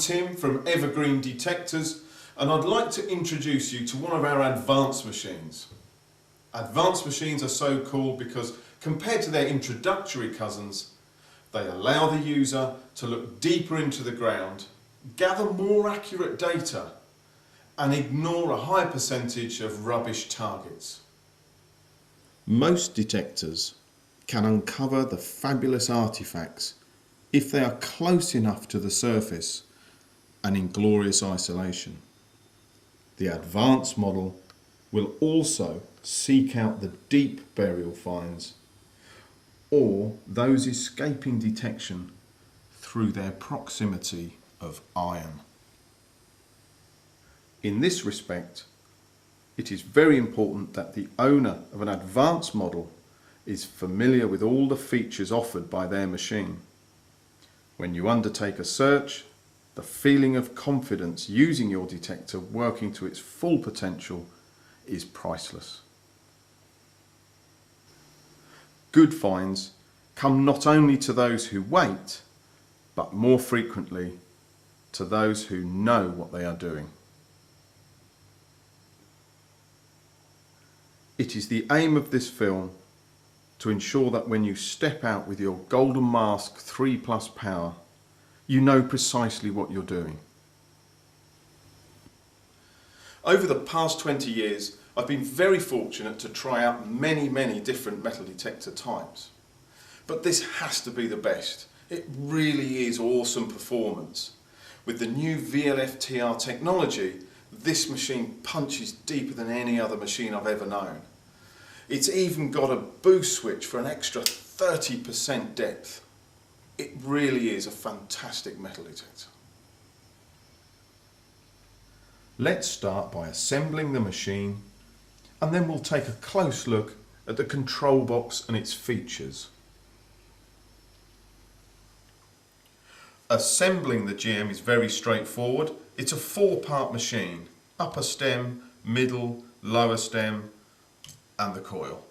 Tim from Evergreen Detectors, and I'd like to introduce you to one of our advanced machines. Advanced machines are so called because compared to their introductory cousins, they allow the user to look deeper into the ground, gather more accurate data, and ignore a high percentage of rubbish targets. Most detectors can uncover the fabulous artifacts if they are close enough to the surface and in glorious isolation. The advanced model will also seek out the deep burial finds or those escaping detection through their proximity of iron. In this respect, it is very important that the owner of an advanced model is familiar with all the features offered by their machine. When you undertake a search, the feeling of confidence using your detector working to its full potential is priceless. Good finds come not only to those who wait, but more frequently to those who know what they are doing. It is the aim of this film to ensure that when you step out with your Golden Mask 3+ power, you know precisely what you're doing. Over the past 20 years, I've been very fortunate to try out many different metal detector types. But this has to be the best. It really is awesome performance. With the new VLF-TR technology, this machine punches deeper than any other machine I've ever known. It's even got a boost switch for an extra 30% depth. It really is a fantastic metal detector. Let's start by assembling the machine, and then we'll take a close look at the control box and its features. Assembling the GM is very straightforward. It's a 4-part machine: upper stem, middle, lower stem, and the coil.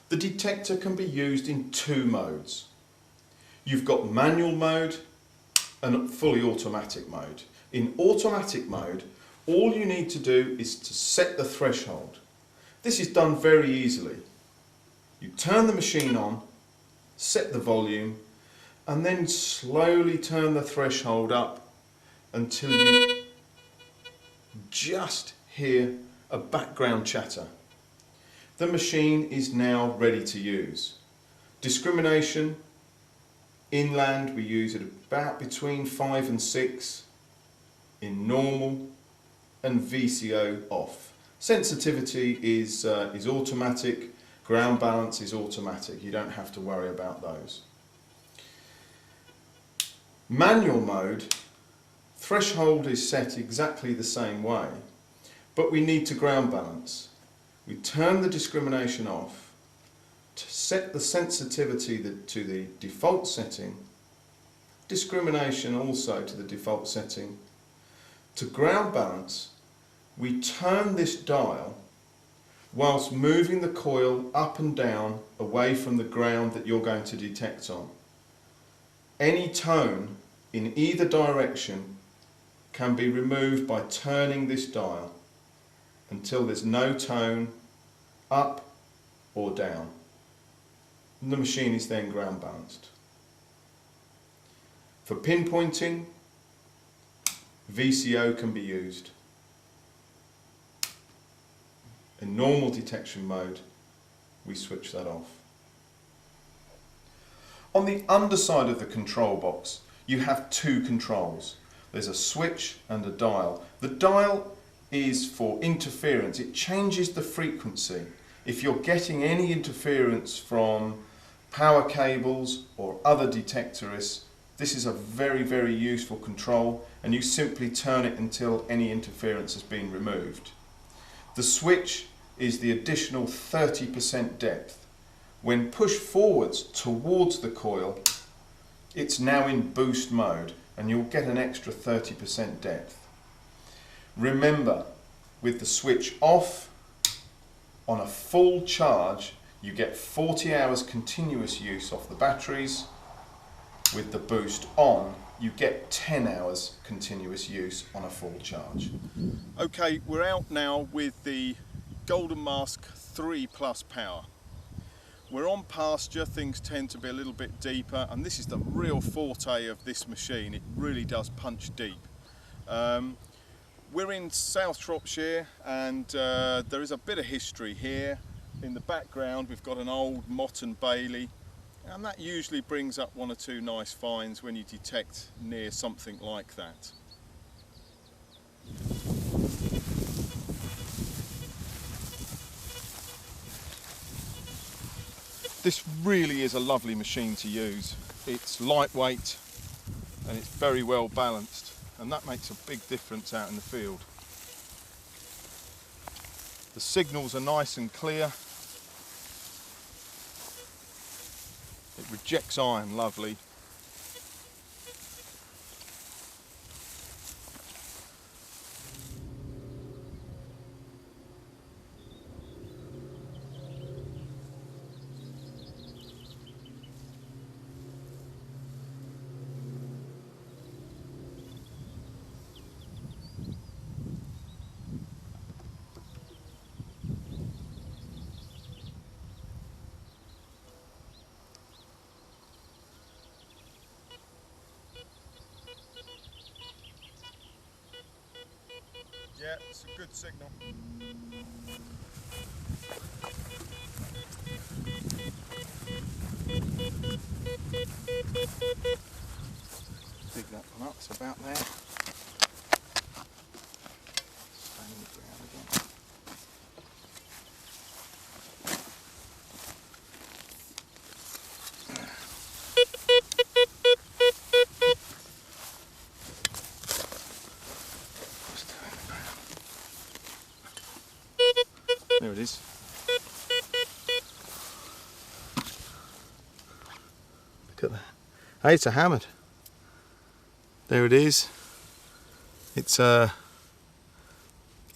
The detector can be used in 2 modes. You've got manual mode and fully automatic mode. In automatic mode, all you need to do is to set the threshold. This is done very easily. You turn the machine on, set the volume, and then slowly turn the threshold up until you just hear a background chatter. The machine is now ready to use. Discrimination, inland we use it about between 5 and 6, in normal, and VCO off. Sensitivity is automatic, ground balance is automatic, you don't have to worry about those. Manual mode Threshold is set exactly the same way, but we need to ground balance. We turn the discrimination off to set the sensitivity to the default setting, discrimination also to the default setting. To ground balance, we turn this dial whilst moving the coil up and down away from the ground that you're going to detect on. Any tone in either direction can be removed by turning this dial until there's no tone up or down. And the machine is then ground balanced. For pinpointing, VCO can be used. In normal detection mode, we switch that off. On the underside of the control box, you have two controls. There's a switch and a dial. The dial is for interference. It changes the frequency. If you're getting any interference from power cables or other detectorists, this is a very, very useful control, and you simply turn it until any interference has been removed. The switch is the additional 30% depth. When pushed forwards towards the coil, it's now in boost mode and you'll get an extra 30% depth. Remember, with the switch off, on a full charge, you get 40 hours continuous use off the batteries. With the boost on, you get 10 hours continuous use on a full charge. Okay, we're out now with the Golden Mask 3 Plus Power. We're on pasture, things tend to be a little bit deeper, and this is the real forte of this machine. It really does punch deep. We're in South Shropshire, and there is a bit of history here. In the background we've got an old Mott and Bailey, and that usually brings up one or two nice finds when you detect near something like that. This really is a lovely machine to use. It's lightweight and it's very well balanced, and that makes a big difference out in the field. The signals are nice and clear. It rejects iron lovely. Yeah, it's a good signal. Dig that one up, it's about there. Stay in the ground again. There it is. Look at that. Hey, it's a hammered. There it is. It's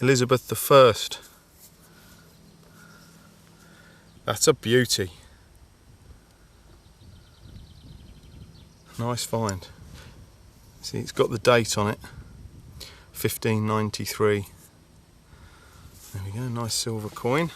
Elizabeth I. That's a beauty. Nice find. See, it's got the date on it. 1593. There we go, nice silver coin.